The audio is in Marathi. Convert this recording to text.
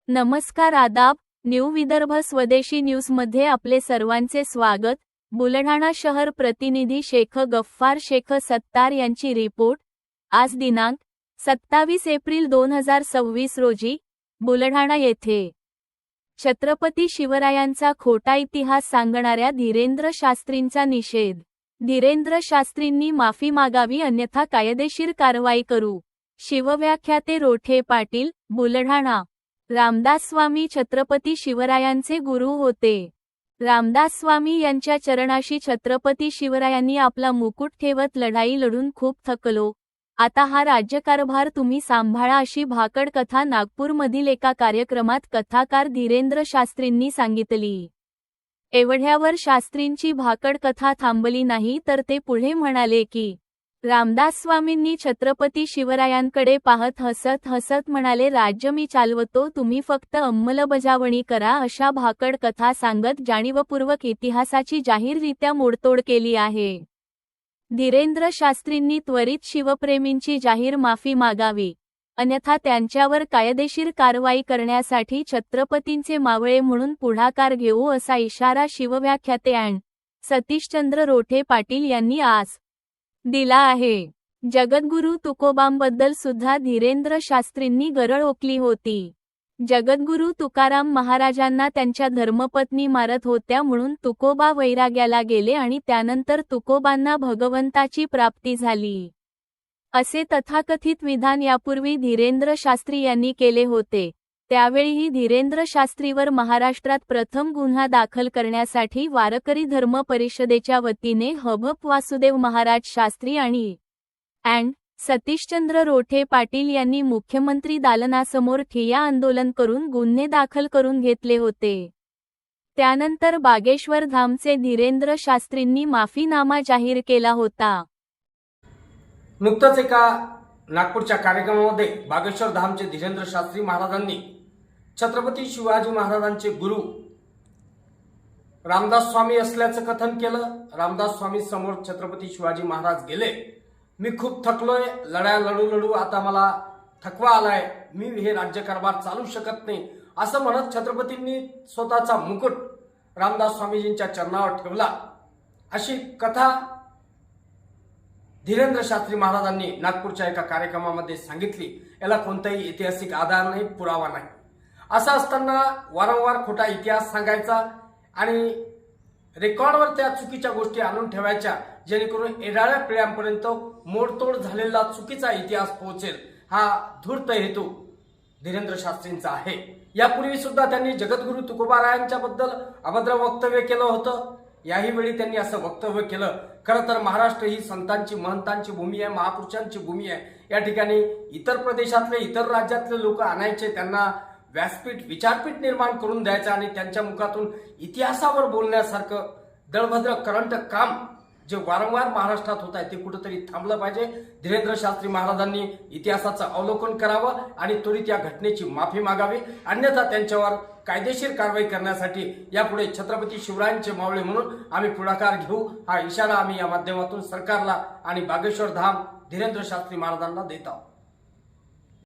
नमस्कार आदाब, न्यू विदर्भ स्वदेशी न्यूजमध्ये आपले सर्वांचे स्वागत। बुलढाणा शहर प्रतिनिधी शेख गफ्फार शेख सत्तार यांची रिपोर्ट। आज दिनांक 27 एप्रिल 2026 रोजी बुलढाणा येथे छत्रपती शिवरायांचा खोटा इतिहास सांगणाऱ्या धीरेंद्र शास्त्रींचा निषेध। धीरेंद्र शास्त्रींनी माफी मागावी अन्यथा कायदेशीर कारवाई करू। शिवव्याख्याते रोठे पाटील, बुलढाणा। रामदास स्वामी छत्रपती शिवरायांचे गुरु होते। रामदास स्वामी यांच्या चरणाशी छत्रपती शिवरायांनी आपला मुकुट ठेवत लढाई लढून खूप थकलो। आता हा राज्यकारभार तुम्ही सांभाळा अशी भाकड कथा नागपूरमधील एका कार्यक्रमात कथाकार धीरेंद्र शास्त्रींनी सांगितली। एवढ्यावर शास्त्रींची भाकड कथा थांबली नाही तर ते पुढे म्हणाले की रामदास स्वामींनी छत्रपती शिवरायांकडे पाहत हसत हसत म्हणाले, राज्य मी चालवतो, तुम्ही फक्त अंमलबजावणी करा। अशा भाकड कथा सांगत जाणीवपूर्वक इतिहासाची जाहीररित्या मोडतोड केली आहे। धीरेंद्र शास्त्रींनी त्वरित शिवप्रेमींची जाहीर माफी मागावी, अन्यथा त्यांच्यावर कायदेशीर कारवाई करण्यासाठी छत्रपतींचे मावळे म्हणून पुढाकार घेऊ असा इशारा शिवव्याख्याते अँड सतीशचंद्र रोठे पाटील यांनी आज दिला आहे। जगद्गुरू तुकोबांबद्दल सुद्धा धीरेंद्र शास्त्रींनी गरळ ओकली होती। जगद्गुरू तुकाराम महाराजांना त्यांच्या धर्मपत्नी मारत होत्या म्हणून तुकोबा वैराग्याला गेले आणि त्यानंतर तुकोबांना भगवंताची प्राप्ती झाली, असे तथाकथित विधान यापूर्वी धीरेंद्र शास्त्री यांनी केले होते। त्यावेळीही धीरेंद्र शास्त्रीवर महाराष्ट्रात प्रथम गुन्हा दाखल करण्यासाठी वारकरी धर्म परिषदेच्या वतीने हभप वासुदेव महाराज शास्त्री आणि अँड सतीशचंद्र रोठे पाटील यांनी मुख्यमंत्री दालनासमोर ठिय्या आंदोलन करून गुन्हे दाखल करून घेतले होते। त्यानंतर बागेश्वर धामचे धीरेंद्र शास्त्रींनी माफीनामा जाहीर केला होता। नुकतंच एका नागपूरच्या कार्यक्रमामध्ये बागेश्वर धामचे धीरेंद्र शास्त्री महाराजांनी छत्रपती शिवाजी महाराजांचे गुरु रामदास स्वामी असल्याचं कथन केलं। रामदास स्वामी समोर छत्रपती शिवाजी महाराज गेले, मी खूप थकलोय, लढाया लढू लढू आता मला थकवा आलाय, मी हे राज्यकारभार चालू शकत नाही असं म्हणत छत्रपतींनी स्वतःचा मुकुट रामदास स्वामीजींच्या चरणावर ठेवला, अशी कथा धीरेंद्र शास्त्री महाराजांनी नागपूरच्या एका कार्यक्रमामध्ये सांगितली। याला कोणताही ऐतिहासिक आधार नाही, पुरावा नाही। असं असताना वारंवार खोटा इतिहास सांगायचा आणि रेकॉर्डवर त्या चुकीच्या गोष्टी आणून ठेवायच्या, जेणेकरून येणाऱ्या पिढ्यांपर्यंत मोडतोड झालेला चुकीचा इतिहास पोहोचेल, हा धूर्त हेतू धीरेंद्र शास्त्रींचा आहे। यापूर्वी सुद्धा त्यांनी जगद्गुरू तुकोबारायांच्याबद्दल अभद्र वक्तव्य केलं होतं। याही वेळी त्यांनी असं वक्तव्य केलं, खरं तर महाराष्ट्र ही संतांची महंतांची भूमी आहे, महापुरुषांची भूमी आहे। या ठिकाणी इतर प्रदेशातले इतर राज्यातले लोक आणायचे, त्यांना व्यासपीठ विचारपीठ निर्माण करून द्यायचं आणि त्यांच्या मुखातून इतिहासावर बोलण्यासारखं दळभद्र करंट काम जे वारंवार महाराष्ट्रात होत आहे ते कुठेतरी थांबलं पाहिजे। धीरेंद्र शास्त्री महाराजांनी इतिहासाचं अवलोकन करावं आणि त्वरित या घटनेची माफी मागावी, अन्यथा त्यांच्यावर कायदेशीर कारवाई करण्यासाठी यापुढे छत्रपती शिवरायांचे मावळे म्हणून आम्ही पुढाकार घेऊ, हा इशारा आम्ही या माध्यमातून सरकारला आणि बागेश्वर धाम धीरेंद्र शास्त्री महाराजांना देत आहोत।